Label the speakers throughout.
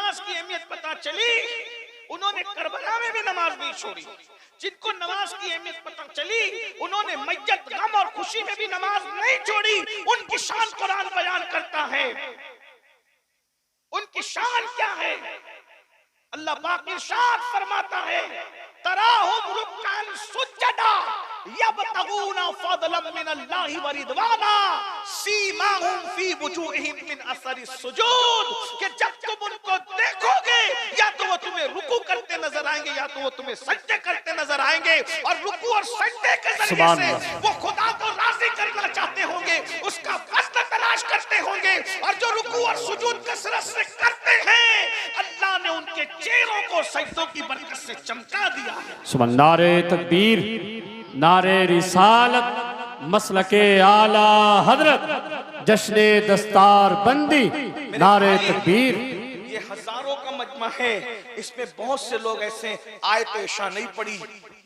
Speaker 1: नमाज की अहमियत पता चली उन्होंने करबला में भी नमाज नहीं छोड़ी। जिनको नमाज की अहमियत पता चली उन्होंने मैयत, गम और खुशी में भी नमाज नहीं छोड़ी। उनकी शान कुरान बयान करता है। उनकी शान क्या है? अल्लाह पाक इरशाद फरमाता है, तराहुम रुक्कान सुज्जदा यबतगूना फदलन मिनल्लाहि व रिदवाना सीमाहुम फी वुजूहिहिम मिन असरि सुजूद। कि जब तुम उनको देखोगे या तो वो तुम्हें रुकू करते नजर आएंगे या तो वो तुम्हें सजदे करते नजर आएंगे। और रुकू और सजदे के जरिए से वो खुदा को राजी करना चाहते होंगे, उसका फजल तलाश करते होंगे। और जो रुकू और सुजूद कसरत से करते हैं अल्लाह ने उनके चेहरों को सजदों की बरकत से चमका दिया है।
Speaker 2: सुभान। नारे तकबीर, नारे रिसालत, मसलके आला हजरत, जश्ने दस्तार बंदी, नारे तकबीर।
Speaker 1: ये हजारों का मजमा है, इसमें बहुत से लोग ऐसे आए तो इशा नहीं पड़ी,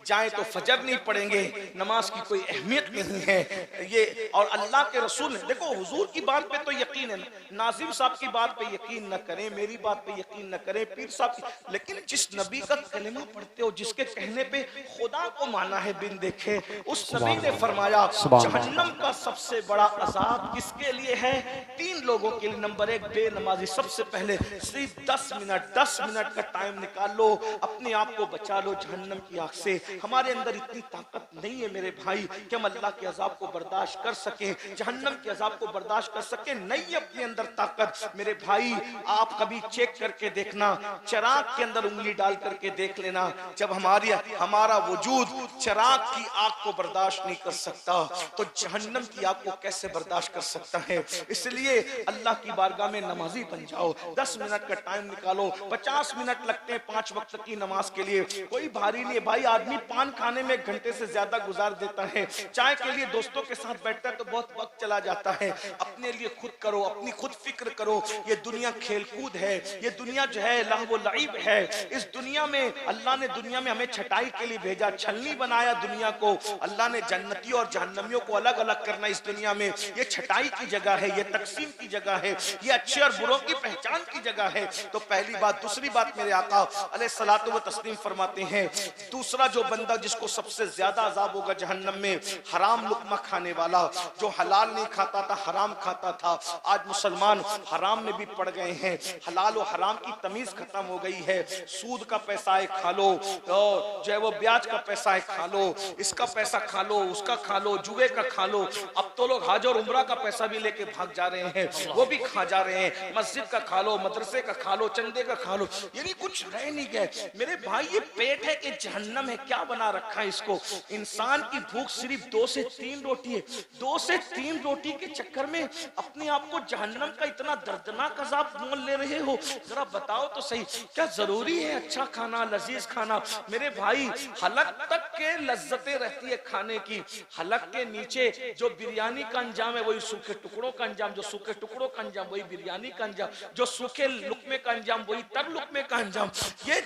Speaker 1: जाए तो फजर नहीं पढ़ेंगे, नमाज की कोई अहमियत नहीं है ये। और अल्लाह के रसूल ने, देखो हुजूर की बात पे तो यकीन है, नाजिम साहब की बात पे यकीन न करें, मेरी बात पे यकीन न करें, पीर साहब की, लेकिन जिस नबी का कलिमा पढ़ते हो, जिसके कहने पे खुदा को माना है बिन देखे, उस नबी ने फरमाया जहन्नम का सबसे बड़ा अजाब किसके लिए है? 3 लोगों के लिए। नंबर 1 बेनमाजी। सबसे पहले सिर्फ 10 मिनट का टाइम निकाल लो, अपने आप को बचा लो जहन्नम की आग से। हमारे अंदर इतनी ताकत नहीं है मेरे भाई कि हम अल्लाह के अजाब को बर्दाश्त कर सकें, जहन्नम के अजाब को बर्दाश्त कर सकें। नहीं अपने अंदर ताकत। मेरे भाई आप कभी चेक करके देखना, चिराग के अंदर उंगली डाल करके देख लेना, जब हमारा वजूद चिराग की आग को बर्दाश्त नहीं कर सकता तो जहन्नम की आग को कैसे बर्दाश्त कर सकता है? इसलिए अल्लाह की बारगाह में नमाजी बन जाओ। 10 मिनट का टाइम निकालो। 50 मिनट लगते हैं 5 वक्त की नमाज के लिए, कोई भारी नहीं है भाई। आदमी पान खाने में 1 घंटे से ज्यादा गुजार देता है, चाय के लिए दोस्तों के साथ बैठता है तो बहुत वक्त चला जाता है। अपने लिए खुद करो, अपनी खुद फिक्र करो। ये दुनिया खेलकूद है, ये दुनिया जो है लहव लईब है। इस दुनिया में अल्लाह ने दुनिया में हमें छटाई के लिए भेजा, छलनी बनाया दुनिया को। अल्लाह ने जन्नतियों और जहन्नमियों को अलग अलग करना इस दुनिया में, ये छटाई की जगह है, ये तकसीम की जगह है, ये अच्छे और बुरों की पहचान की जगह है। तो पहली बात। दूसरी बात, मेरे आका अलैहिस्सलातु व तस्लीम फरमाते हैं, दूसरा जो बंदा जिसको सबसे ज्यादा अजाब होगा जहन्नम में, हराम लुकमा खाने वाला, जो हलाल नहीं खाता था, हराम खाता था। आज मुसलमान हराम में भी पड़ गए हैं, हलाल और हराम की तमीज खत्म हो गई है। सूद का पैसा है खा लो, और जो है वो ब्याज का पैसा है खा लो, इसका पैसा खा लो, उसका खा लो, जुए का खा लो। अब तो लोग हज और उम्रा का पैसा भी लेके भाग जा रहे हैं, वो भी खा जा रहे हैं। मस्जिद का खा लो, मदरसे का खा लो, चंदे का खा लो, यानी कुछ रह नहीं गए। मेरे भाई ये पेट है कि जहन्नम है, क्या बना रखा है इसको? इंसान की भूख सिर्फ 2 से 3 रोटी है। 2 से 3 रोटी के चक्कर में अपने आप को जहन्नम का इतना दर्दनाक अजाब मोल ले रहे हो। जरा बताओ तो सही, क्या जरूरी है अच्छा खाना, लजीज खाना? मेरे भाई हलक तक के लज्जतें रहती है खाने की, हलक के नीचे जो बिरयानी का अंजाम है वही सूखे टुकड़ों का अंजाम, जो सूखे टुकड़ों का अंजाम वही बिरयानी का अंजाम, जो सूखे लुकमे का अंजाम वही तर लुकमे का अंजाम। ये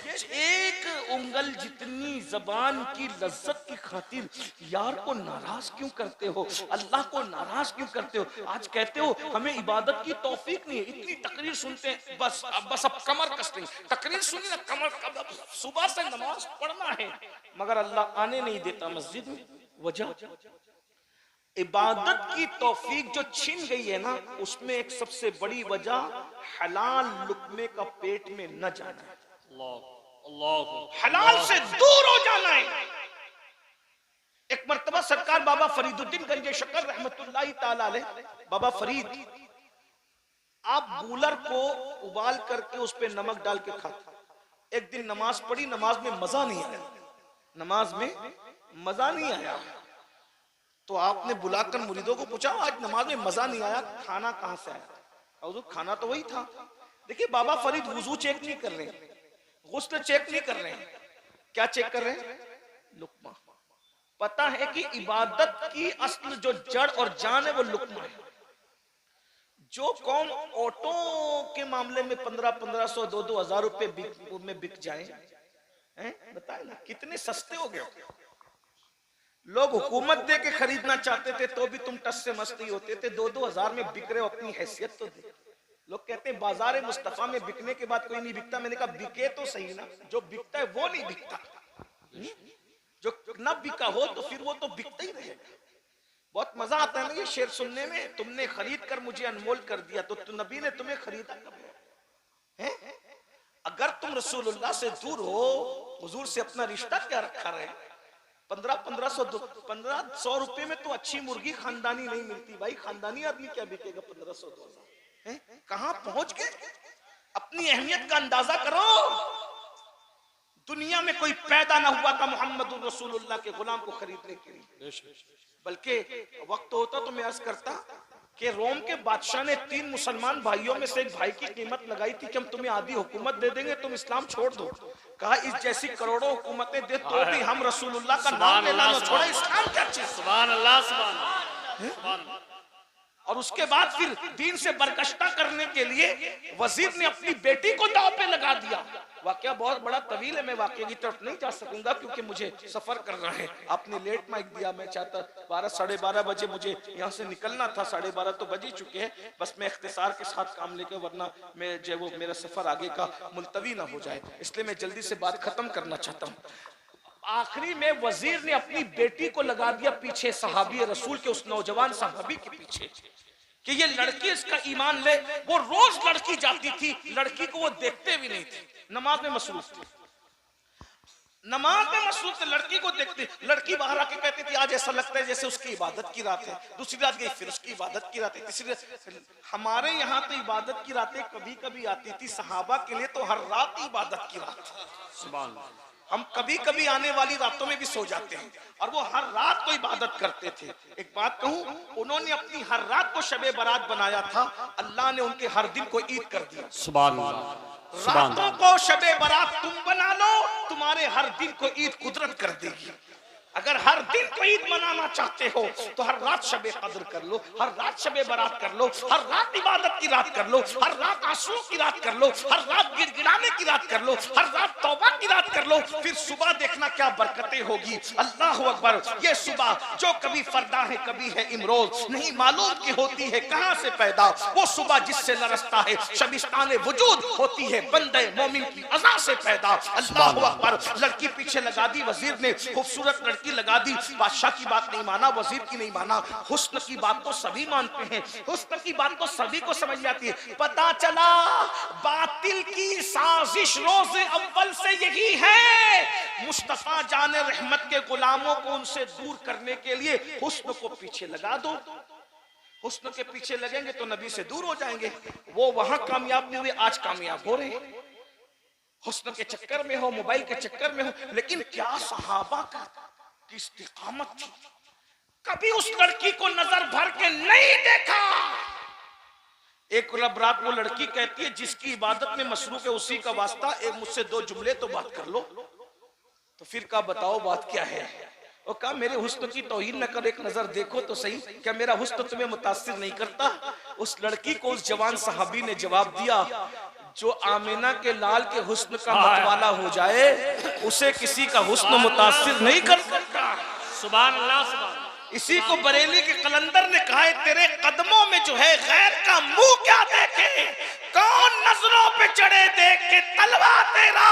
Speaker 1: एक उंगल जितनी जबान की लज्जत की खातिर यार को नाराज क्यों करते हो? अल्लाह को नाराज क्यों करते हो? आज कहते हो हमें इबादत की तौफीक नहीं है, इतनी तकरीर सुनते हैं, बस अब कमर कस रही, तकरीर सुनी ना, कमर सुबह से नमाज पढ़ना है मगर अल्लाह आने नहीं देता मस्जिद में। वजह इबादत की तौफीक जो छीन गई है ना, उसमें एक सबसे बड़ी वजह हलाल लुकमे का पेट में न जाना है, हलाल से दूर हो जाना है। एक मर्तबा सरकार बाबा फरीदुद्दीन गंजे शकर रहमतुल्लाहि ताला अलैह, बाबा फरीद आप गूलर को उबाल करके उस पे नमक डाल के खाते। एक दिन नमाज पढ़ी, नमाज में मजा नहीं आया, नमाज में मजा नहीं आया, तो आपने बुलाकर मुरीदों को पूछा आज नमाज में मजा नहीं आया, खाना कहां से आया? हुजूर खाना तो वही था। देखिए बाबा फरीद वुजू चेक नहीं कर रहे, गुस्ल चेक नहीं कर रहे हैं, क्या चेक कर रहे हैं? लुकमा। पता है कि इबादत की असल जो जड़ और जान है वो लुकमा है। जो कौन ऑटो के मामले में 1500 2-2 रुपए में बिक जाए, बताए ना कितने सस्ते हो गए। लोग हुकूमत दे के खरीदना चाहते थे तो भी तुम टस से मस्त ही होते थे, 2-2 हजार में बिक रहे हो, अपनी हैसियत तो दे। लोग कहते हैं बाजार मुस्तफा में बिकने के बाद कोई नहीं बिकता। मैंने कहा बिके तो सही ना, जो बिकता है वो नहीं बिकता। जो न बिका हो तो फिर वो तो बिकता ही रहेगा। बहुत मजा आता है ना ये शेर सुनने में। तुमने खरीद कर मुझे अनमोल कर दिया, तो नबी ने तुम्हें खरीदा कब है? अगर तुम रसूलुल्लाह से दूर हो, हुजूर से अपना रिश्ता क्या रखा रहे? 1500 रुपए में तो अच्छी मुर्गी खानदानी नहीं मिलती भाई। खानदानी आदमी क्या बिकेगा 1500-2000? कहां पहुंच गए? अपनी अहमियत का अंदाजा करो। दुनिया में कोई पैदा ना हुआ था मोहम्मद रसूलुल्लाह के गुलाम को खरीदने के लिए। बल्कि वक्त होता तो मैं अर्ज करता कि रोम के बादशाह ने 3 मुसलमान भाइयों में से एक भाई की कीमत लगाई थी कि हम तुम्हें आधी हुकूमत दे देंगे, तुम इस्लाम छोड़ दो। कहा इस जैसी करोड़ों हुकूमतें दे तो भी हम रसूलुल्लाह का नाम लेना न छोड़े। इस्लाम क्या चीज? सुभान अल्लाह, सुभान अल्लाह। और उसके बाद फिर दीन से बरकश्ता करने के लिए वजीर ने अपनी बेटी को दांव पे लगा दिया। वाकया बहुत बड़ा तवील है, मैं वाकये की तरफ नहीं जा सकूंगा क्योंकि मुझे सफर करना है। आपने लेट माइक दिया, मैं चाहता 12 साढ़े 12 बजे मुझे यहाँ से निकलना था। 12:30 तो बज ही चुके हैं। बस मैं इख्तिसार के साथ काम लेकर, वरना मैं जो वो मेरा सफर आगे का मुलतवी ना हो जाए, इसलिए मैं जल्दी से बात खत्म करना चाहता हूँ। आखिरी में वजीर ने अपनी बेटी को लगा दिया पीछे सहाबी रसूल के, उस नौजवान सहाबी के पीछे कि ये लड़की इसका ईमान ले। वो रोज लड़की जाती थी, लड़की को वो देखते भी नहीं थे, नमाज में मसरूफ थी। नमाज में मसरूफ थे, लड़की को देखते। लड़की बाहर आके कहती थी आज ऐसा लगता है जैसे उसकी इबादत की रात है। दूसरी रात गई फिर उसकी इबादत की रात है। तीसरी रात, हमारे यहाँ तो इबादत की रातें कभी कभी आती थी, सहाबा के लिए तो हर रात इबादत की रात। सुभान अल्लाह। हम कभी कभी आने वाली रातों में भी सो जाते हैं और वो हर रात को इबादत करते थे। एक बात कहूं, उन्होंने अपनी हर रात को शबे बारात बनाया था, अल्लाह ने उनके हर दिन को ईद कर दिया। सुभान अल्लाह। रातों को शबे बारात तुम बना लो, तुम्हारे हर दिन को ईद कुदरत कर देगी। अगर हर दिन को ईद मनाना चाहते हो तो हर रात शबे कद्र कर लो, हर रात शबे बारात कर लो, हर रात इबादत की रात कर लो, हर रात आंसुओं की रात कर लो, हर रात गिड़गिड़ाने की रात कर लो, हर रात तौबा की रात कर लो। फिर सुबह देखना क्या बरकतें होगी। अल्लाह अकबर। ये सुबह जो कभी फरदा है कभी है इमरोज, नहीं मालूम की होती है कहां से पैदा। वो सुबह जिससे लरसता है शबिस्तान वजूद, होती है बंदे मोमिन की अज़ा से पैदा। अल्लाह अकबर। लड़की पीछे लगा दी वजीर ने, खूबसूरत लड़की लगा दी। बादशाह की बात नहीं माना, वजीर की नहीं माना। हुस्न की बात तो सभी मानते हैं, हुस्न की बात तो सभी को समझ में आती है। पता चला बातिल की साजिश रोज़े अव्वल से यही है, मुस्तफा जाने रहमत के गुलामों को उनसे दूर करने के लिए हुस्न को पीछे लगा दो। हुस्न के पीछे लगेंगे तो नबी से दूर हो जाएंगे। वो वहां कामयाब नहीं हुए, आज कामयाब हो रहे हैं। हुस्न के चक्कर में हो, मोबाइल के चक्कर में हो, लेकिन क्या सहाबा की इस्तिकामत थी। कभी उस लड़की को नजर भर के नहीं देखा। एक रात वो लड़की कहती है जिसकी इबादत में मसरूफ है उसी का वास्ता, एक मुझसे 2 जुमले तो बात कर लो। तो फिर कहा बताओ बात क्या है। और कहा मेरे हुस्न की तौहीन न कर, एक नजर देखो तो सही, क्या मेरा हुस्न तुम्हें मुतासिर नहीं करता। उस लड़की को उस जवान सहाबी ने जवाब दिया, जो आमिना के लाल के हुस्न का मतवाला हो जाए उसे किसी का हुस्न मुतासिर नहीं कर सकता। सुभान अल्लाह, सुभान। इसी को बरेली के कलंदर ने कहा है, तेरे कदमों में जो है गैर का मुंह क्या देखे, कौन नजरों पे चढ़े देख के तलवा तेरा।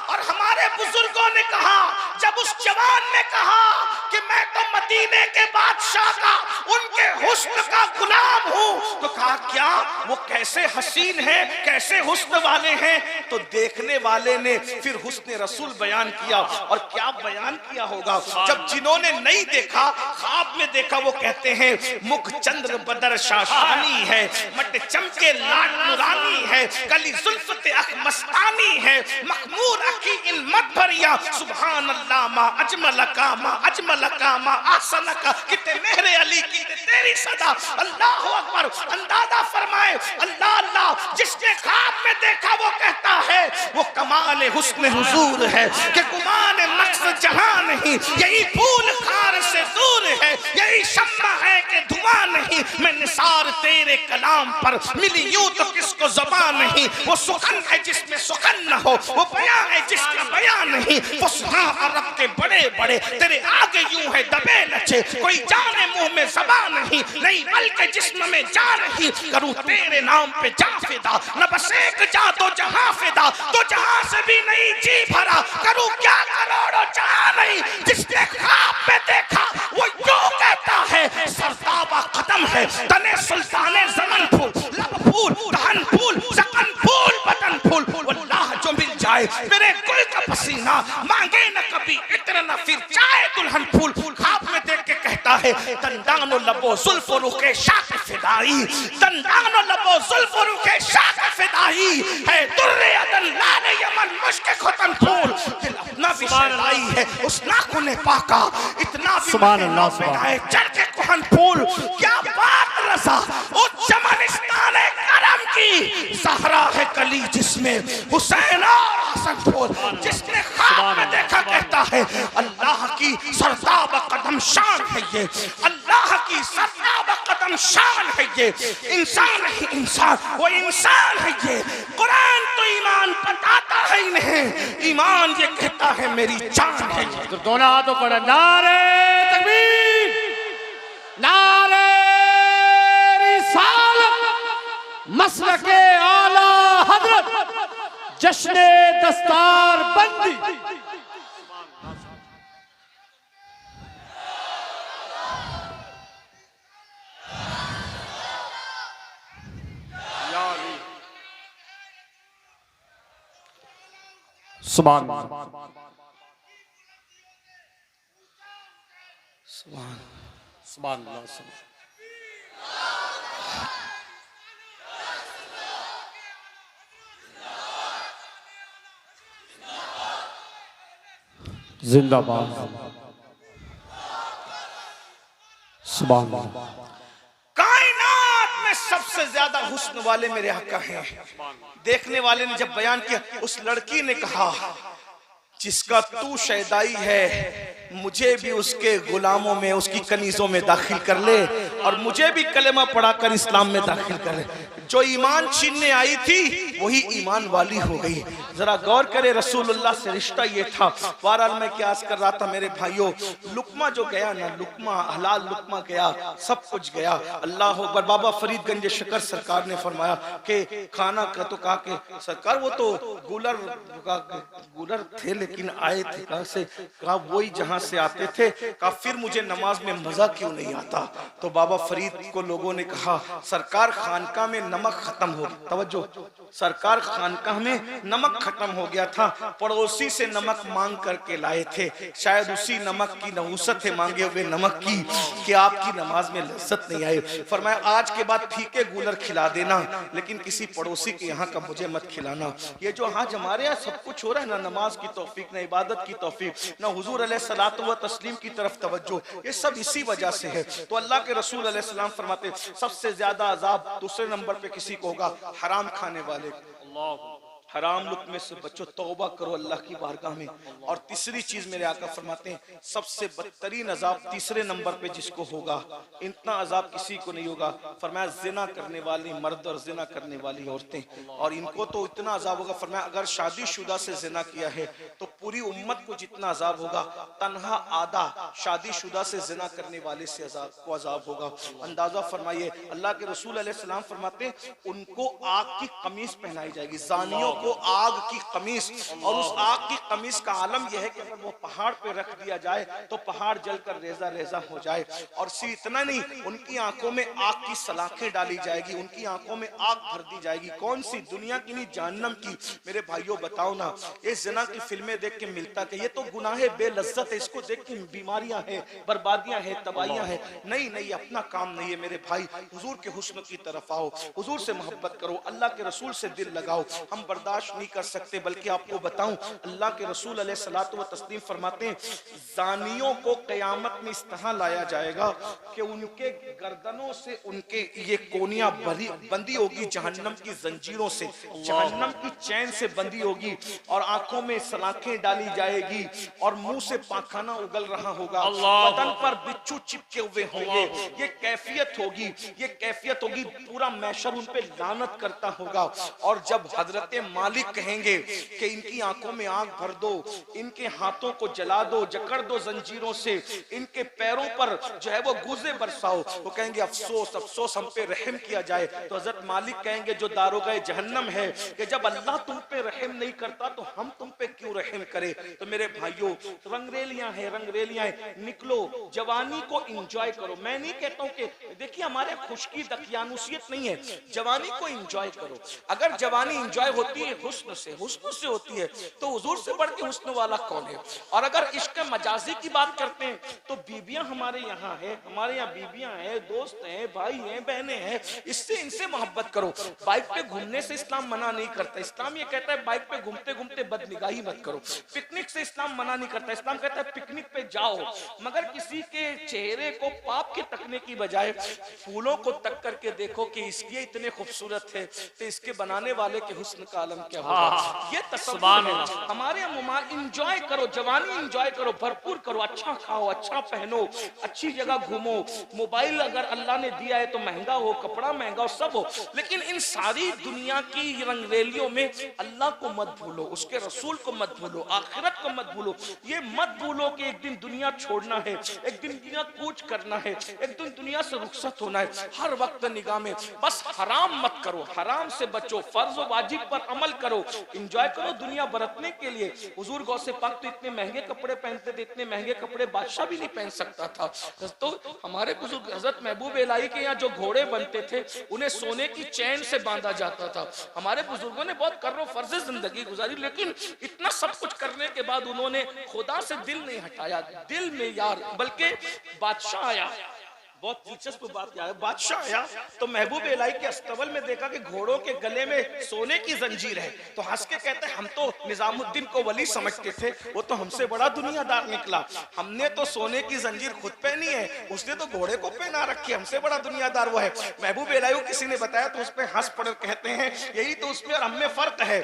Speaker 1: और हमारे बुजुर्गों ने कहा, जब उस जवान ने कहा कि मैं तो मदीने के बादशाह का, उनके हुस्न का गुलाम हूं, तो कहा क्या वो कैसे हसीन है, कैसे हुस्न वाले हैं। तो देखने वाले ने फिर हुस्न रसूल बयान किया। और क्या बयान किया होगा, जब जिन्होंने नहीं देखा ख्वाब में देखा, वो कहते हैं मुख चंद्र बदर शाशानी है, मट चमके लाट नूरानी है, कली जुल्फते अख मस्तानी है, मखमूर अखी इन मत भरिया, सुभान अल्लाह मा अजमल का मा अजमल का मा आसन का, किते मेहरे अली किते तेरी सदा। अल्लाह अकबर। अंदाजा फरमाए, अल्लाह अल्लाह। जिसने ख्वाब में देखा वो कहता है वो कमाल हुस्न हुजूर है कि गुमान मकसद जहां नहीं, यही फूल खार से दूर है, यही शम्मा है कि धुआं नहीं। मैं निसार तेरे कलाम पर मिली यूं तो किसको ज़बान नहीं। वो सुखन है जिसमें सुखन न हो, वो बयां है जिसका बयां नहीं। वो सुहा अरब के बड़े बड़े तेरे आगे यूं है दबे नचे, कोई जाने मुंह में ज़बान नहीं। नहीं बल्कि जिस्म में जा रही, करूं तेरे नाम पे जा फिदा, न बस एक जा तो जहां फिदा, तो जहां से भी नहीं जी भरा, करूं क्या करोड़ों जहां नहीं, जिसने ख्वाब में देखा वो यूं कहता है सरताबा कदम है, तने सुल्ताने ज़मन फूल, लब फूल, दहन फूल, सकन फूल, बदन फूल, वल्लाह जो मिल जाए मेरे गुल का पसीना, मांगे न कभी इत्र न फिर चाहे दुल्हन फूल, ख्वाब में देख के कहता है दंदानो लबो जुल्फ रुखे शाक फिदाई, दंदानो लबो जुल्फ रुखे शाक फिदाई, है दुर्रे अदन लाने यमन मुश्क खुतन फूल, दिल अपना भी शहदाई है उस नाखुने पाका, इतना भी
Speaker 2: सुभान अल्लाह, सुभान
Speaker 1: चढ़ के कुहन फूल, क्या बात रसा उस चमनिस्तान करम की, सहरा है कली जिसमें हुसैन और हसन फूल, जिसने ख्वाब में देखा कहता है अल्लाह की सरताब कदम शान है ये, अल्लाह की सरताब कदम शान है ये, इंसान ही इंसान वो इंसान है ये, कुरान तो ईमान बताता है इन्हें, ईमान ये कहता है मेरी जान है ये।
Speaker 2: तो दोनों हाथों पर नारे तकबीर, नारे रिसालत, मसलके आला हजरत, जश्ने दस्तार बंदी। सुभान
Speaker 1: सुभान
Speaker 2: सुभान अल्लाह, सुभान जिंदाबाद, सुभान अल्लाह।
Speaker 1: कायनात में सबसे ज्यादा हुस्न वाले मेरे आका हैं। देखने वाले ने जब बयान किया, उस लड़की ने कहा जिसका तू शैदाई है मुझे भी उसके गुलामों में, उसकी कनीजों में दाखिल कर ले, और मुझे भी कलेमा पढ़ाकर इस्लाम में दाखिल कर ले। जो ईमान छीनने आई थी वही ईमान वाली हो गई। जरा गौर करे, रसूलुल्लाह से रिश्ता ये था। बहरहाल मैं क्या अर्ज कर रहा था मेरे भाइयों, लुकमा जो गया ना, लुकमा हलाल लुकमा गया, सब कुछ गया। अल्लाह अकबर। बाबा फरीदगंज शकर सरकार ने फरमाया कि खाना का तो कहा कि सरकार वो तो गुलर थे लेकिन आए थे कहां से, कहा वही जहां से आते थे। कहा फिर मुझे नमाज में मजा क्यों नहीं आता। तो बाबा फरीद को लोगों ने कहा सरकार खानका में नमक खत्म हो गया। तवज्जो, सरकार खानकाह में नमक खत्म हो गया था, पड़ोसी से नमक मांग करके लाए थे। शायद उसी नमक की नहुसत है मांगे हुए नमक की कि आपकी नमाज में लज्जत नहीं आई। फरमाया आज के बाद फीके गूलर खिला देना, लेकिन किसी पड़ोसी के यहाँ का मुझे मत खिलाना। ये जो आज हमारे यहाँ सब कुछ हो रहा है ना, नमाज की तौफीक, ना इबादत की तौफीक, ना हुजूर अलैहिस्सलातु व तस्लीम की तरफ तवज्जो, ये सब इसी वजह से है। तो अल्लाह के रसूल अलैहिस्सलाम फरमाते सबसे ज्यादा अजाब दूसरे नंबर पे किसी को होगा, हराम खाने वाले। हराम लुक्मे से बचो, तौबा करो अल्लाह की बारगाह में। और तीसरी चीज मेरे आका फरमाते हैं सबसे बदतरीन अजाब तीसरे नंबर पे जिसको होगा, इतना अजाब किसी को नहीं होगा। फरमाया जिना करने वाली मर्द और जिना करने वाली औरतें, और इनको तो इतना अजाब होगा। फरमाया अगर शादीशुदा से जिना किया है तो पूरी उम्मत को जितना अजाब होगा, तन्हा आधा शादीशुदा से जिना करने वाले से अजाब होगा। अंदाजा फरमाइए, अल्लाह के रसूल अलैहिस्सलाम फरमाते उनको आग की कमीज पहनाई जाएगी, जानियों को आग की कमीज। और उस आग की कमीज का आलम यह है कि अगर वो पहाड़ पे रख दिया जाए तो पहाड़ जलकर रेजा रेजा हो जाए। और सिर्फ इतना नहीं, उनकी आंखों में आग की सलाखें डाली जाएगी, उनकी आंखों में आग भर दी जाएगी। कौन सी, दुनिया की नहीं जहन्नम की। मेरे भाइयों बताओ ना, ये ज़िना की फिल्में देख के मिलता कि ये तो गुनाह बेलज्जत है, इसको देख के बीमारियां हैं, बर्बादियां हैं, तबाहियां हैं। नहीं नहीं, अपना काम नहीं है मेरे भाई। हुजूर के हुस्न की तरफ आओ, हुजूर से मोहब्बत करो, अल्लाह के रसूल से दिल लगाओ। हम बर्दाश्त नहीं कर सकते, बल्कि आपको बताऊं अल्लाह के रसूल अलैहिस्सलातु व तस्लीम फरमाते हैं जानियों को क़यामत में इस तरह लाया जाएगा कि उनके गर्दनों से उनके ये कोनियां बंदी होगी जहन्नम की जंजीरों से, जहन्नम की चैन से बंदी होगी, और आंखों में सलाखें डाली जाएगी, और मुंह से पाखाना उगल रहा होगा, बदन पर बिच्छू चिपके हुए होंगे। ये कैफियत होगी, ये कैफियत होगी, पूरा मैशर उन पे लानत करता होगा। और जब हजरत मालिक कहेंगे कि इनकी आंखों में आग भर दो, इनके हाथों को जला दो, जकड़ दो जंजीरों से, इनके पैरों पर जो है वो गूजे बरसाओ। वो कहेंगे अफसोस अफसोस हम पे रहम किया जाए। तो हजरत मालिक कहेंगे जो दारोगा जहन्नम है कि जब अल्लाह तुम पे रहम नहीं करता तो हम तुम पे क्यों रहम करे। तो मेरे भाइयों, रंगरेलियां हैं, रंगरेलियां हैं, निकलो, जवानी को एंजॉय करो। मैं नहीं कहता हूं कि देखिए हमारे खुशकी दकियानुसियत नहीं है, जवानी को एंजॉय करो। अगर जवानी एंजॉय होती है हुस्न से होती है तो हुजूर से बढ़ के हुस्न वाला कौन है। और अगर इश्क मजाजी की बात करते हैं तो बीबियां हमारे यहाँ है, हमारे यहाँ बीबियां हैं, दोस्त हैं, भाई हैं, बहनें हैं, इससे इनसे मोहब्बत करो। बाइक पे घूमने से इस्लाम मना नहीं करता। इस्लाम ये कहता है बाइक पे घूमते घूमते बदनिगाही मत करो। पिकनिक से इस्लाम मना नहीं करता। इस्लाम कहता है पिकनिक पे जाओ, मगर किसी के चेहरे को पाप के तकने की बजाय फूलों को तक करके देखो कि इसलिए इतने खूबसूरत है तो इसके बनाने वाले के हुस्न का आलम क्या होगा। ये तस्वीर है हमारे यहाँ। इंजॉय करो, जवानी इंजॉय करो, भरपूर करो, अच्छा खाओ, अच्छा पहनो, अच्छी जगह घूमो। मोबाइल अगर अल्लाह ने दिया है तो महंगा हो, कपड़ा महंगा हो, सब हो, लेकिन इन सारी दुनिया की रंगरेलियों में अल्लाह को मत भूलो, उसके रसूल को मत भूलो, आखिरत को मत भूलो। ये मत भूलो कि एक दिन दुनिया छोड़ना है, एक दिन दुनिया कूच करना है, एक दिन दुनिया से रुखसत होना है। हर वक्त निगाह में बस हराम मत करो, हराम से बचो, फर्ज व वाजिब पर अमल करो, एंजॉय करो दुनिया बरतने के लिए। हुजूर गौसे पाक तो इतने महंगे कपड़े पहनते थे, इतने महंगे कपड़े बादशाह भी नहीं पहन सकता था। तो हमारे बुजुर्ग हजरत महबूब इलाही के यहाँ जो घोड़े बनते थे उन्हें सोने की चैन से बांधा जाता था। हमारे बुजुर्गों ने बहुत कर्रो फर्जे जिंदगी गुजारी, लेकिन इतना सब कुछ करने के बाद उन्होंने खुदा से दिल नहीं हटाया। दिल में यार, बल्कि बादशाह आया, बहुत दिलचस्प बात क्या है, बादशाह आया तो महबूब इलाही के अस्तबल में देखा कि घोड़ों के गले में सोने की जंजीर है। तो हंस के कहते हैं हम तो निजामुद्दीन को वली समझते थे, वो तो हमसे बड़ा दुनियादार निकला। हमने तो सोने की जंजीर खुद पहनी है, उसने तो घोड़े को पहना रखी, हमसे बड़ा दुनियादार वो है। महबूब इलाही को किसी ने बताया तो उस पर हंस पड़ कहते हैं यही तो उसमें और हमें फर्क है।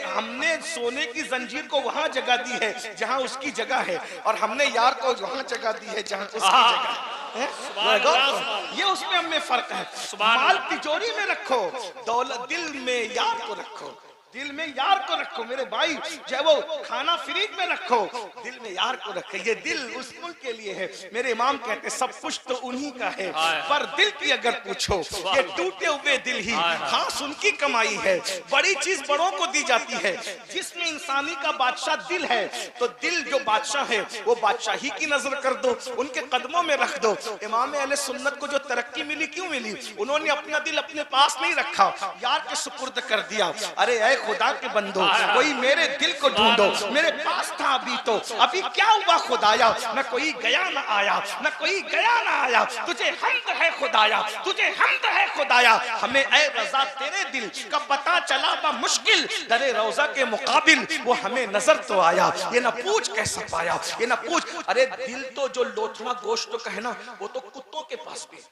Speaker 1: हमने सोने की जंजीर को वहां जगह दी है जहां उसकी जगह है, और हमने यार को वहां जगह दी है जहां उसकी जगह है। ये उसमें हमें फर्क है। माल तिजोरी में रखो, दौलत दिल में यार को रखो, दिल में यार को रखो मेरे भाई। चाहे वो खाना फ्रिज में रखो, दिल में यार को रखो। ये दिल उस मुल्क के लिए है। मेरे इमाम कहते सब कुछ तो उन्हीं का है, पर दिल की अगर पूछो ये टूटे हुए दिल ही खास उनकी कमाई है। बड़ी चीज बड़ों को दी जाती है। जिसमें इंसानी का बादशाह दिल है, तो दिल जो बादशाह है वो बादशाही की नजर कर दो, उनके कदमों में रख दो। इमाम अहले सुन्नत को जो तरक्की मिली क्यों मिली? उन्होंने अपना दिल अपने पास नहीं रखा, यार के सुपुर्द कर दिया। अरे खुदा के बंदो, कोई मेरे दिल को ढूंढो, मेरे पास था अभी तो, अभी क्या हुआ खुदाया? न कोई गया न आया, न कोई गया न आया, तुझे हम्द है खुदाया, तुझे हम्द है खुदाया। हमें ऐ रज़ा तेरे दिल का पता चला बा मुश्किल, दरे रोजा के मुकाबिल वो हमें नजर तो आया। ये न पूछ कैसा पाया, ये न पूछ। अरे दिल तो जो लोथड़ा गोश्त का है ना, वो तो कुत्तों के पास भी,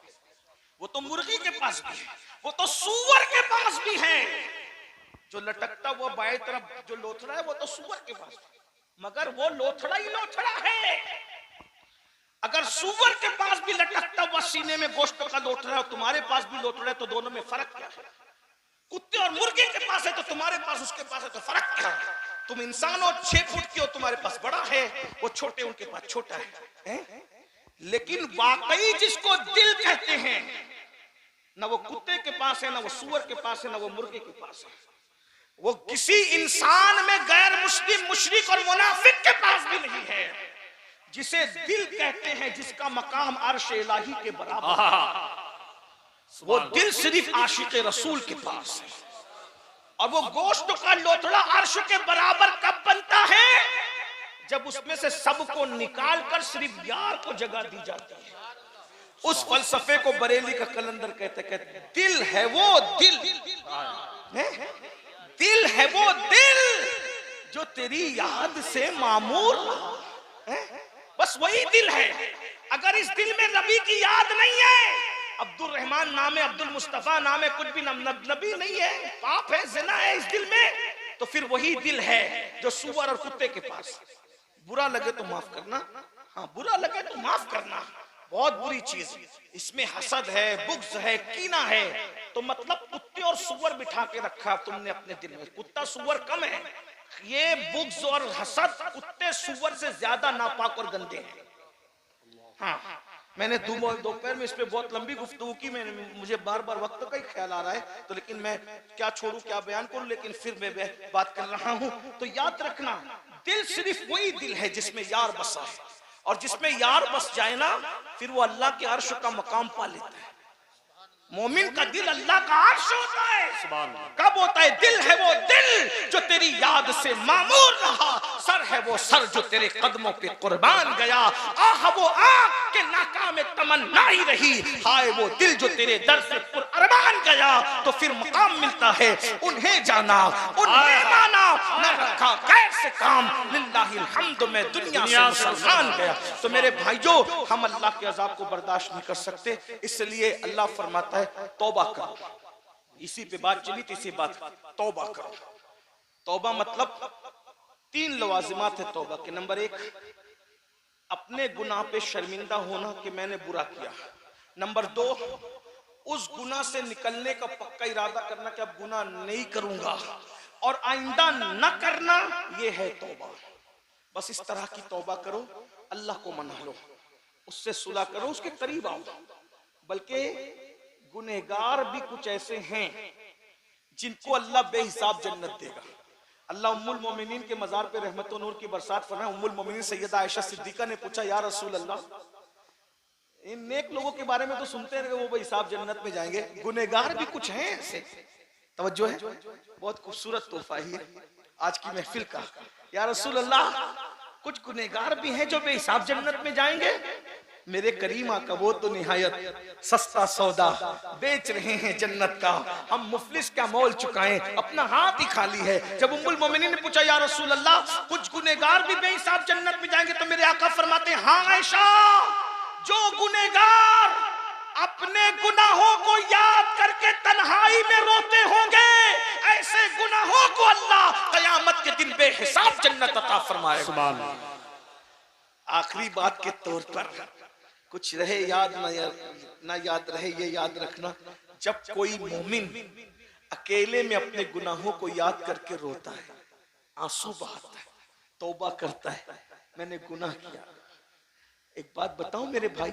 Speaker 1: वो तो मुर्गी के पास भी, वो तो सूअर के पास भी है। जो लटकता वो बाएं तरफ जो लोथड़ा है वो तो सूअर के पास, मगर वो लोथड़ा ही लोथड़ा है। अगर सूअर के पास भी लटकता हुआ सीने में गोश्त का लोथड़ा है और तुम्हारे पास भी लोथड़ा है, तो दोनों में फर्क क्या है? कुत्ते और मुर्गे के पास है तो तुम्हारे पास उसके पास है, तो फर्क क्या है? तुम इंसान हो 6 फुट की हो, तुम्हारे पास बड़ा है, वो छोटे उनके पास छोटा है। लेकिन वाकई जिसको दिल कहते हैं, ना वो कुत्ते के पास है, ना वो सूअर के पास है, ना वो मुर्गे के पास है। वो किसी इंसान में गैर मुस्लिम, मुशरिक और मुनाफिक के पास भी नहीं है। जिसे दिल कहते हैं, जिसका मकाम अर्श इलाही के बराबर है, वो दिल सिर्फ आशिक रसूल के पास है। और वो गोश्त का लोथड़ा अर्श के बराबर कब बनता है? जब उसमें से सबको निकाल कर सिर्फ यार को जगह दी जाती है। उस फलसफे को बरेली का कलंदर कहते दिल है वो दिल, दिल है वो दिल जो तेरी याद से मामूर है, बस वही दिल है। अगर इस दिल में नबी की याद नहीं है, अब्दुल रहमान नाम है, अब्दुल मुस्तफा नाम है, कुछ भी नबी नहीं है, पाप है, जिना है इस दिल में, तो फिर वही दिल है जो सूअर और कुत्ते के पास। बुरा लगे तो माफ करना, हाँ बुरा लगे तो माफ करना। बहुत बुरी चीज। इसमें हसद है, बुग़्ज़ है, कीना है। तो मतलब कुत्ते और सुअर बिठा के रखा तुमने अपने दिल में। कुत्ता सुअर कम है, ये बुग़्ज़ और हसद कुत्ते सुअर से ज्यादा नापाक और गंदे हैं। हाँ, मैंने दोपहर में इस पे बहुत लंबी गुफ्तगू की। मुझे बार बार वक्त का ही ख्याल आ रहा है, तो लेकिन मैं क्या छोड़ूं, क्या बयान करूं, लेकिन फिर मैं बात कर रहा हूं। तो याद रखना, दिल सिर्फ वही दिल है जिसमें यार बसा है, और जिसमें यार बस जाए ना, फिर वो अल्लाह के अर्श का मकाम पा लेता है। मोमिन का दिल अल्लाह का अर्श होता है। कब होता है? दिल है वो दिल जो तेरी याद से मामूर रहा, सर है वो सर जो तेरे कदमों पे कुर्बान गया, आह वो आँख के नाकाम में तमन्ना ही रही, हाय वो दिल जो तेरे दर से पुरअरमान गया। तो फिर मकाम मिलता है, उन्हें जाना, उन्हें माना, न रखा कैसे काम, लिल्लाहिल हम्द में दुनिया से मुसलमान गया। तो मेरे भाइयों, हम अल्लाह के अजाब को बर्दाश्त नहीं कर सकते, इसलिए अल्लाह फरमाता है तौबा करो। इसी पे बात चली, इसी बात, तौबा करो। तौबा मतलब 3 लवाजिमात है तौबा के। नंबर 1, अपने गुनाह पे शर्मिंदा होना कि मैंने बुरा किया। नंबर 2, उस गुनाह से निकलने का पक्का इरादा करना कि अब गुनाह नहीं करूंगा और आइंदा न करना, ये है तौबा। बस इस तरह की तौबा करो, अल्लाह को मना लो, उससे सुलह करो, उसके करीब आओ। बल्कि गुनहगार भी कुछ ऐसे हैं जिनको अल्लाह बेहिसाब जन्नत देगा। अल्लाह उम्मुल मोमिनीन के मजार पे रहमत और नूर की बरसात फरमाए। उम्मुल मोमिनीन सैयदा आयशा सिद्दीका ने पूछा, या रसूल अल्लाह, इन नेक लोगों के बारे में तो सुनते हैं कि वो बेहिसाब जन्नत में जाएंगे, गुनहगार भी कुछ हैं ऐसे? तवज्जो है, बहुत खूबसूरत तोहफा ही है आज की महफिल का। या रसूल अल्लाह, कुछ गुनहगार भी हैं जो बेहिसाब जन्नत में जाएंगे? मेरे करीम आका वो तो निहायत सस्ता सौदा बेच रहे हैं जन्नत का, हम मुफलिस का मोल चुकाएं, अपना हाथ ही खाली है। जब उम्मुल मोमिनीन ने पूछा, या रसूल अल्लाह, कुछ गुनहगार भी बेहिसाब जन्नत में जाएंगे? तो मेरे आका फरमाते हैं, हाँ आयशा, जो गुनहगार अपने गुनाहों को याद करके तन्हाई में रोते होंगे, ऐसे गुनाहों को अल्लाह कयामत के दिन बेहिसाब जन्नत अता फरमाएगा। आखिरी बात के तौर पर कुछ रहे याद ना याद रहे, ये याद रखना, जब कोई मोमिन अकेले में अपने गुनाहों को याद करके रोता है, आंसू बहाता है, तौबा करता है, मैंने गुनाह किया। एक बात बताऊं मेरे भाई,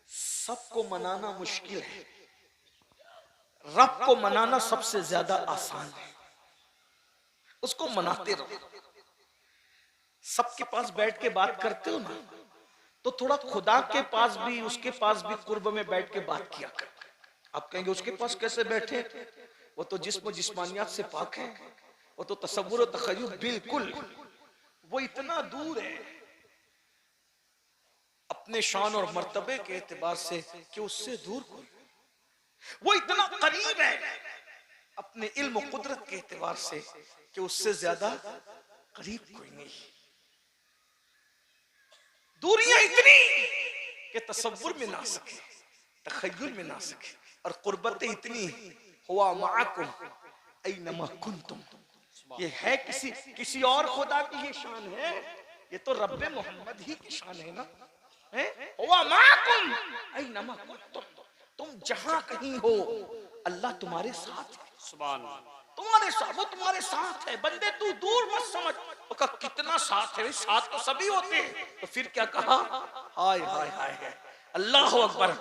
Speaker 1: सबको मनाना मुश्किल है, रब को मनाना सबसे ज्यादा आसान है। उसको मनाते रहो। सबके पास बैठ के बात करते हो ना, तो थोड़ा खुदा के पास भी, उसके पास भी कुर्ब में बैठ के बात किया कर। आप कहेंगे उसके पास कैसे बैठे, वो तो जिस्म जिस्मानियात से पाक है, वो तो तसव्वुर और तखय्युल बिल्कुल, वो इतना दूर है अपने शान और मर्तबे के एतबार से कि उससे दूर कोई, वो इतना करीब है अपने इल्म और कुदरत के एतबार से कि उससे ज्यादा करीब कोई नहीं। दूरियां इतनी कि तसव्वुर में ना सके, तखय्युल में ना सके, और कुर्बतें इतनी, हुआ माअकुम ऐनमा कुंतुम, ये है किसी और खुदा की ये शान है, ये तो रब्बे मोहम्मद ही की शान है ना, है हुआ माअकुम ऐनमा कुंतुम, तुम जहां कहीं हो अल्लाह तुम्हारे साथ है। सुभान अल्लाह, तुम्हारे साथ, वो तुम्हारे साथ है। बंदे तू दूर मत समझ, तो कहा कितना साथ है, साथ तो सभी होते हैं। तो फिर क्या कहा, हाय हाय हाय, अल्लाह अकबर,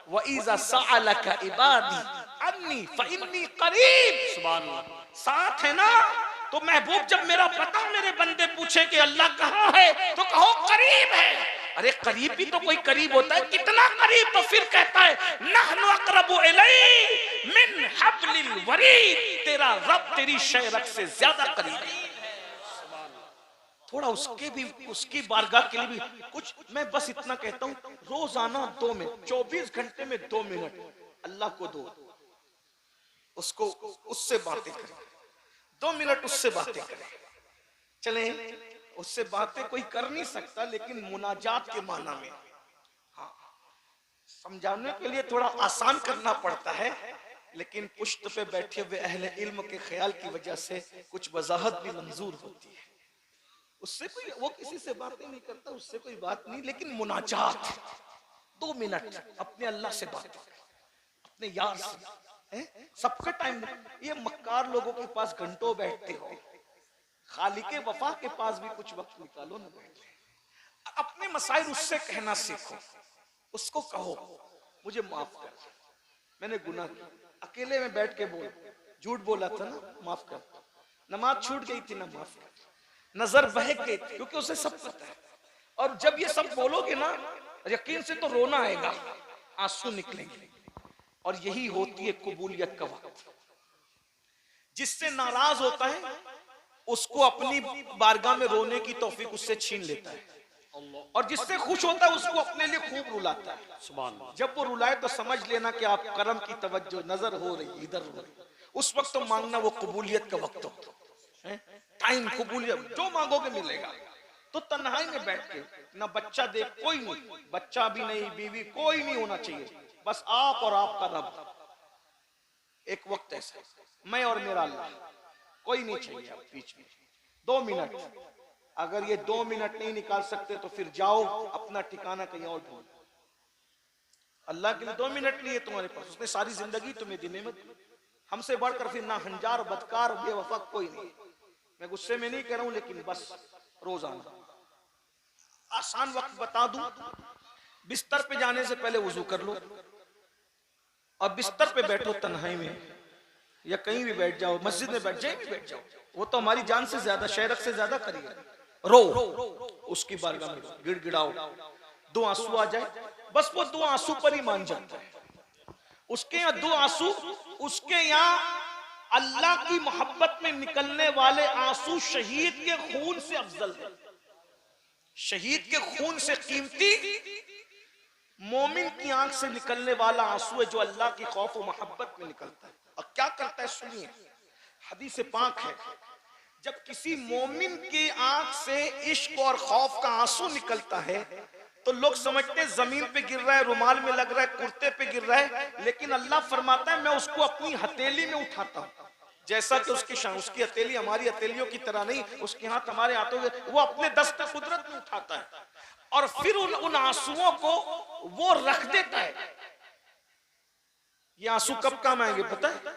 Speaker 1: व इज़ा सअलका इबादी अन्नी फइन्नी करीब, सुभान अल्लाह, साथ है ना। तो महबूब, जब मेरा पता मेरे बंदे पूछे कि अल्लाह कहाँ है, तो कहो करीब है। अरे करीब भी तो कोई करीब होता है, कितना करीब। तो फिर कहता है नहनु अक़रबु इलैहि मिन हब्लिल वरीद, तेरा रब तेरी शहरक से ज्यादा करीब है। थोड़ा उसके भी, उसकी बारगाह के लिए भी कुछ, मैं बस इतना कहता हूँ, रोजाना 2 मिनट, 24 घंटे में 2 मिनट अल्लाह को दो, उसको, उससे बातें करें, 2 मिनट उससे बातें करें। चले, उससे बातें कोई कर नहीं सकता, लेकिन मुनाजात के माना में, हाँ, समझाने के लिए थोड़ा आसान करना पड़ता है, लेकिन पुश्त पे बैठे हुए अहले इल्म के ख्याल की वजह से कुछ वजाहत भी मंजूर होती है। उससे कोई, वो किसी से बातें नहीं करता, उससे कोई बात नहीं, लेकिन मुनाजात, 2 मिनट अपने अल्लाह से बात करो, अपने यार से। सबका टाइम, ये मक्कार लोगों के पास घंटों बैठते हो, खालिके वफा के पास भी कुछ वक्त निकालो ना बैठे। अपने मसाइल उससे कहना सीखो, उसको कहो मुझे माफ कर, मैंने गुनाह किया, अकेले में बैठ के बोल, झूठ बोला था ना माफ कर, नमाज छूट गई थी ना माफ कर, नजर बह गई थी, क्योंकि उसे सब पता है। और जब ये सब बोलोगे ना, यकीन से तो रोना आएगा, आंसू निकलेंगे, और यही होती है कबूलियत का वक्त। जिससे नाराज होता है उसको अपनी बारगाह में रोने की तौफीक उससे छीन लेता है, और जिससे खुश होता है उसको अपने लिए खूब रुलाता है। सुभान। जब वो रुलाए तो समझ लेना कि आप करम की तवज्जो नजर हो रही, इधर हो रही। उस वक्त तो मांगना वो कबूलियत का वक्त हो, टाइम कबूलियत, जो मांगोगे मिलेगा। तो तन्हाई में बैठ के, ना बच्चा देख, कोई नहीं, बच्चा भी नहीं, बीवी कोई नहीं होना चाहिए, बस आप और आपका रब। एक वक्त ऐसा, मैं और मेरा अल्लाह, कोई नहीं चाहिए आप बीच में। 2 मिनट, अगर ये 2 मिनट नहीं निकाल सकते तो फिर जाओ अपना ठिकाना कहीं और ढूंढो। अल्लाह के लिए 2 मिनट नहीं है तुम्हारे पास, उसने सारी जिंदगी तुम्हें दी नेमत। हमसे बढ़कर फिर ना हंजार, बदकार, बेवफा कोई नहीं। मैं गुस्से में नहीं कह रहा हूं, लेकिन बस रोजाना आसान वक्त बता दूं, बिस्तर पे जाने से पहले वुजू कर लो, और बिस्तर पे बैठो तन्हाई में, या कहीं भी बैठ जाओ, मस्जिद में बैठ जाए भी बैठ जाओ, वो तो हमारी जान से ज्यादा, शहरक से ज्यादा करीब है। रो, उसकी बारगाह में गिड़गिड़ाओ, 2 आंसू आ जाए, बस वो 2 आंसू पर ही मान जाता है। उसके यहाँ 2 आंसू, उसके यहाँ अल्लाह की मोहब्बत में निकलने वाले आंसू शहीद के खून से अफजल है। शहीद के खून से कीमती मोमिन की आंख से निकलने वाला आंसू है जो अल्लाह की खौफ और मोहब्बत में निकलता है। और क्या करता है सुनिए, हदीस पाक है, जब किसी मोमिन की आंख से इश्क और खौफ का आंसू निकलता है तो लोग समझते हैं जमीन पे गिर रहा है, रुमाल में लग रहा है, कुर्ते पे गिर रहा है, लेकिन अल्लाह फरमाता है मैं उसको अपनी हथेली में उठाता हूं। जैसा कि उसकी हथेली हमारी हथेलियों की तरह नहीं, उसके हाथ हमारे हाथों के, वो अपने दस्त कुदरत में उठाता है, और फिर उन आंसुओं को वो रख देता है। ये आंसू कब काम आएंगे पता है?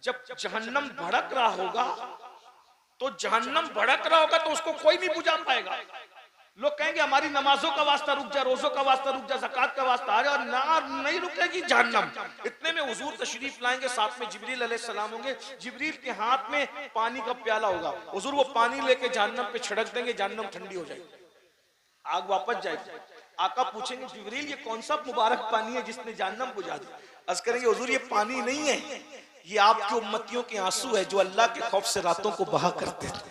Speaker 1: जब जहन्नम भड़क रहा होगा, तो जहन्नम भड़क रहा होगा तो उसको कोई नहीं बुझा पाएगा। लोग कहेंगे हमारी नमाजों का वास्ता रुक जा, रोजों का वास्ता रुक जा, ज़कात का वास्ता आ जा, और ना नहीं रुकेगी जहन्नम। इतने में हुजूर तशरीफ लाएंगे, साथ में जिब्रील अलैहिस्सलाम होंगे, जिब्रील के हाथ में पानी का प्याला होगा, हुजूर वो पानी लेके जहन्नम पे छिड़क देंगे, जहन्नम ठंडी हो जाएगी, आग वापस जाएगी। आका पूछेंगे जिब्रील ये कौन सा मुबारक पानी है जिसने जहन्नम बुझा दिया? अर्ज करेंगे हुजूर ये पानी नहीं है, ये आपकी उम्मतियों के आंसू है जो अल्लाह के खौफ से रातों को बहा करते थे।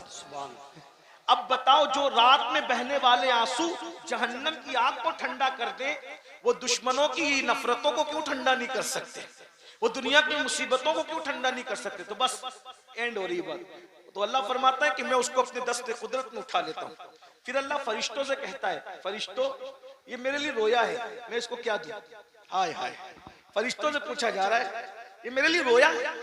Speaker 1: अब बताओ, जो रात में बहने वाले आंसू जहन्नम की आग को ठंडा कर दे, वो दुश्मनों की नफरतों को क्यों ठंडा नहीं कर सकते? वो दुनिया की मुसीबतों को क्यों ठंडा नहीं कर सकते? तो बस एंड हो रही बात। तो अल्लाह फरमाता है कि मैं उसको अपने दस्ते कुदरत में उठा लेता हूँ। फिर अल्लाह फरिश्तों से कहता है, फरिश्तों ये मेरे लिए रोया है, मैं इसको क्या दूं? हाय हाय, फरिश्तों से पूछा जा रहा है ये मेरे लिए रोया है?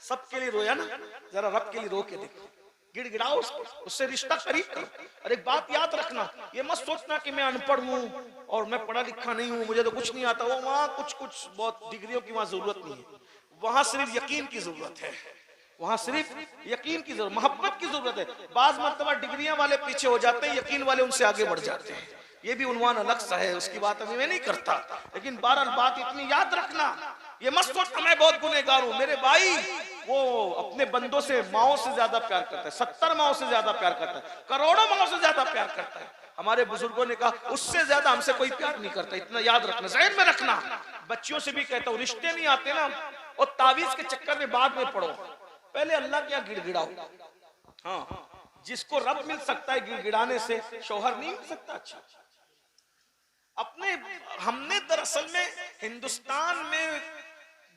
Speaker 1: सबके लिए रोया ना, जरा रब के लिए रो के देखो, गिड़गिड़ाओ उसको, उससे रिश्ता करीब करो। और एक बात याद रखना, ये मत सोचना कि मैं अनपढ़ हूँ और मैं पढ़ा लिखा नहीं हूँ, मुझे तो कुछ नहीं आता। वो वहाँ कुछ बहुत डिग्रियों की वहाँ जरूरत नहीं है, वहाँ सिर्फ यकीन की जरूरत है, वहाँ सिर्फ यकीन की जरूरत, मोहब्बत की जरूरत है। बाज मर्तबा डिग्रियां वाले पीछे हो जाते हैं, यकीन वाले उनसे आगे बढ़ जाते हैं। ये भी उन्वान अलग सा है, उसकी बात अभी मैं नहीं करता, लेकिन बहरहाल बात इतनी याद रखना, ये मत सोचना मैं बहुत गुनहगार हूं। मेरे भाई वो अपने बंदों से माओं से ज्यादा प्यार करता है, 70 माओं से ज्यादा प्यार करता है, करोड़ों माओं से ज्यादा प्यार करता है। हमारे बुजुर्गों ने कहा उससे ज्यादा हमसे कोई प्यार नहीं करता, इतना याद रखना, ज़हन में रखना। बच्चियों से भी कहता हूँ, रिश्ते नहीं आते ना और तावीज के चक्कर में बाद में पढ़ो, पहले अल्लाह क्या गिड़गिड़ाओ। हाँ, जिसको रब मिल सकता है गिड़गिड़ाने से, शौहर नहीं मिल सकता। अच्छा, अपने हमने दरअसल में हिंदुस्तान में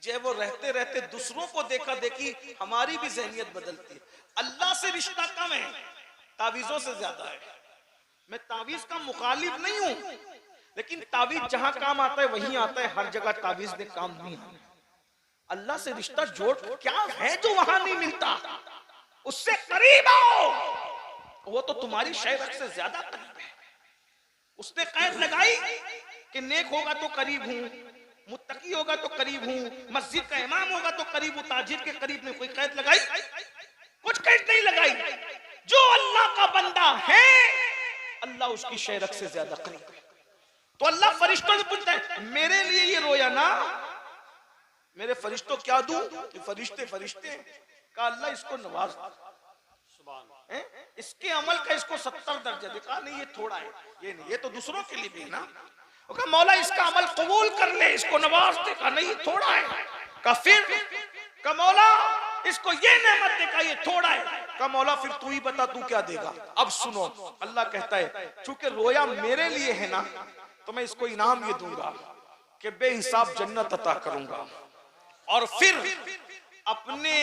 Speaker 1: जब वो रहते रहते दूसरों को देखा देखी हमारी भी जहनियत बदलती है। अल्लाह से रिश्ता कम है, तावीजों से ज्यादा है। मैं तावीज का मुखालिफ नहीं हूं, लेकिन तावीज जहां काम आता है वहीं आता है, हर जगह तावीज ने काम नहीं आना। अल्लाह से रिश्ता जोड़ क्या है जो वहां नहीं मिलता, उससे करीब आओ, वो तो तुम्हारी शहरत से ज्यादा करीब है। उसने कैद लगाई कि नेक होगा तो करीब हूं, मुत्तकी होगा तो करीब हूं, मस्जिद का इमाम होगा तो करीब हूं, ताजिर के करीब में कोई कैद लगाई? कुछ कैद नहीं लगाई। जो अल्लाह का बंदा है अल्लाह उसकी शेरक से ज्यादा करीब है। तो अल्लाह फरिश्तों से पूछता है मेरे लिए ये रोया ना, मेरे फरिश्तों क्या दूं? कि फरिश्ते फरिश्ते का अल्लाह इसको नवाज, इसके अमल का इसको 70 दर्जा देखा नहीं, ये थोड़ा है, ये नहीं, ये तो दूसरों के लिए भी है ना। कहा मौला इसका अमल कबूल कर ले, इसको नवाज दे। कहा नहीं थोड़ा है। कहा फिर? कहा मौला इसको ये नेमत दे। कहा ये थोड़ा है। कहा मौला फिर तू ही बता तू क्या देगा। अब सुनो अल्लाह कहता है चूंकि रोया मेरे लिए है ना तो मैं इसको इनाम ये दूंगा कि बेहिसाब जन्नत अता करूंगा, और फिर अपने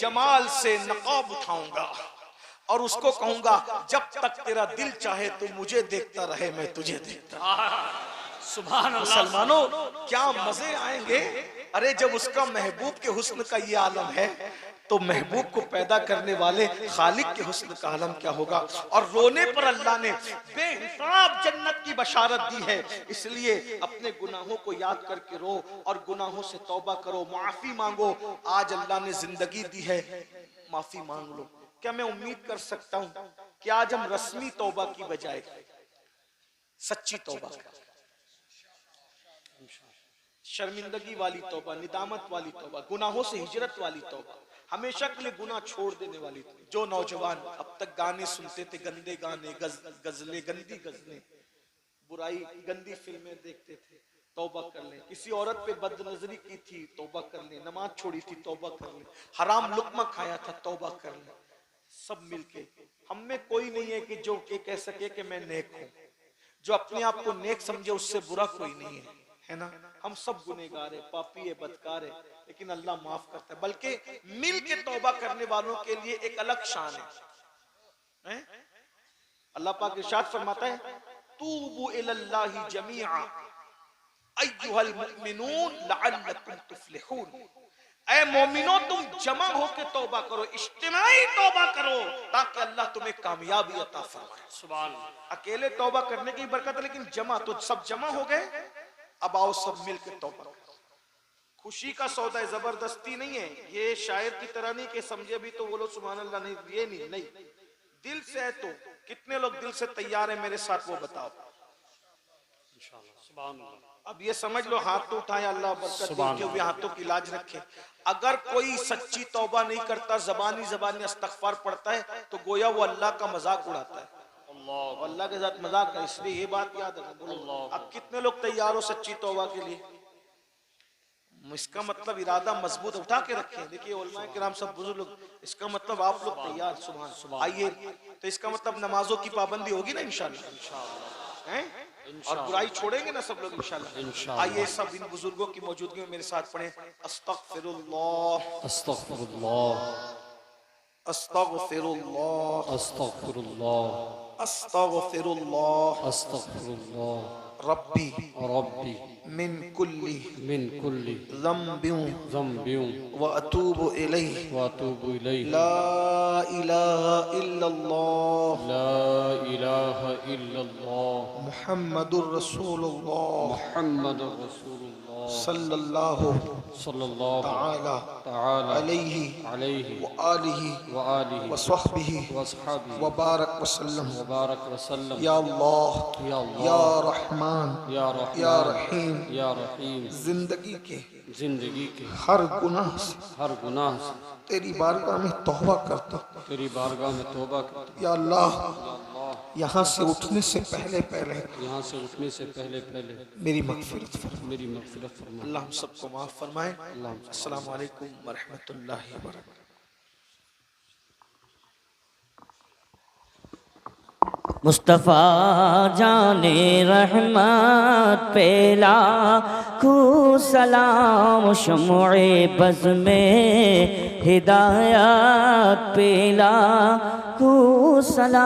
Speaker 1: जमाल से नकाब उठाऊंगा और उसको कहूंगा जब तक तेरा दिल चाहे तू मुझे देखता रहे मैं तुझे देखता।
Speaker 2: सुभान अल्लाह।
Speaker 1: मुसलमानों क्या मजे आएंगे। अरे जब उसका महबूब के हुस्न का ये आलम है तो महबूब को पैदा करने वाले खालिक के हुस्न का आलम क्या होगा। और रोने पर अल्लाह ने बेहिसाब जन्नत की बशारत दी है। इसलिए अपने गुनाहों को याद करके रो और गुनाहों से तौबा करो, माफी मांगो। आज अल्लाह ने जिंदगी दी है, माफी मांग लो। क्या मैं उम्मीद कर सकता हूं कि आज हम रस्मी तौबा की बजाय सच्ची तौबा करें, शर्मिंदगी वाली तौबा, निदामत वाली तौबा, गुनाहों से हिजरत वाली तौबा, हमेशा के लिए गुनाह छोड़ देने वाली तौबा। जो नौजवान अब तक गाने सुनते थे, गंदे गाने, गजलें, गंदी गजलें, बुराई, गंदी फिल्में देखते थे, तौबा कर लें। किसी औरत पे बदनजरी की थी, तौबा कर लें। नमाज छोड़ी थी, तौबा कर लें। हराम लुक्मा खाया था, तौबा कर लें। सब मिलके, हम में कोई नहीं है कि जो के कह सके कि मैं नेक हूं। जो अपने आप को नेक समझे उससे बुरा कोई नहीं है ना। हम सब गुनहगार है, पापी है, बदकार है, लेकिन अल्लाह माफ करता है। बल्कि मिल के तौबा करने वालों के लिए एक अलग शान है। अल्लाह पाक इरशाद फरमाता है तूबू इलल्लाहि जमीआ अय्युहल मुमिनून लअल्लकुम तुफ्लिहून। ऐ मोमिनो तुम जमा होकर तौबा करो, इज्तिमाई तौबा करो ताकि अल्लाह तुम्हें कामयाबी अता फरमाए। सुभान अल्लाह। अकेले तौबा करने की बरकत है, लेकिन जमा तो सब जमा हो गए। अब आओ सब मिलकर तौबा करो। खुशी का सौदा है, जबरदस्ती नहीं है। ये शायर की तरह नहीं कि समझे अभी तो बोलो सुभान अल्लाह, नहीं, ये नहीं। दिल से है तो कितने लोग दिल से तैयार है मेरे साथ, वो बताओ इंशाअल्लाह। सुभान अल्लाह। अब ये समझ लो हाथ तो उठाए, अल्लाह बरकत दे, हुए हाथों की लाज रखे। अगर कोई सच्ची तौबा नहीं करता, जबानी इस्तगफार पढ़ता है, तो गोया वो अल्लाह का मजाक उड़ाता है। अल्लाह के साथ मजाक है। इसलिए ये बात याद रखो। बोलो अब कितने लोग तैयार हो सच्ची तौबा के लिए? इसका मतलब इरादा मजबूत उठा के रखे। देखिए उलमाए किराम सब बुजुर्ग लोग, इसका मतलब आप लोग तैयार। सुभान। आइए तो इसका मतलब नमाजों की पाबंदी होगी ना इंशाअल्लाह, हैं? और बुराई छोड़ेंगे ना सब लोग इंशाअल्लाह। आइए सब इन बुजुर्गों की मौजूदगी में मेरे साथ पढ़ें अस्तगफिरुल्लाह
Speaker 2: अस्तगफिरुल्लाह
Speaker 1: अस्तगफिरुल्लाह
Speaker 2: अस्तगफिरुल्लाह
Speaker 1: अस्तगफिरुल्लाह
Speaker 2: अस्तगफिरुल्लाह
Speaker 1: रब्बी
Speaker 2: रब्बी
Speaker 1: मिन कुल्ली
Speaker 2: ज़म्बियों
Speaker 1: व अतूबु इलैहि
Speaker 2: व अतूबु इलैहि
Speaker 1: ला इलाहा इल्लल्लाह
Speaker 2: ला इलाहा इल्लल्लाह
Speaker 1: मुहम्मदुर रसूलुल्लाह
Speaker 2: मुहम्मदुर रसूलुल्लाह
Speaker 1: सल्लल्लाहु
Speaker 2: ताला
Speaker 1: अलैहि
Speaker 2: व आलिहि
Speaker 1: व सहबिही
Speaker 2: व अस्हाबिही
Speaker 1: व बारक वसल्लम।
Speaker 2: वसल्लम।
Speaker 1: या अल्लाह
Speaker 2: या अल्लाह
Speaker 1: या रहमान
Speaker 2: या
Speaker 1: रहीम
Speaker 2: या रहीम।
Speaker 1: जिंदगी के
Speaker 2: हर गुनाह से
Speaker 1: तेरी बारगाह में तौबा करता,
Speaker 2: तेरी बारगाह में तौबा करता।
Speaker 1: या अल्लाह यहाँ से उठने से पहले मेरी मगफिरत फरमा। अल्लाह हम सबको माफ फरमाए। अस्सलाम वालेकुम व रहमतुल्लाहि व बरकातहू।
Speaker 3: मुस्तफ़ा जाने रहमत पे लाखों सलाम, शम्ए बज़ में हिदायत पे लाखों सलाम।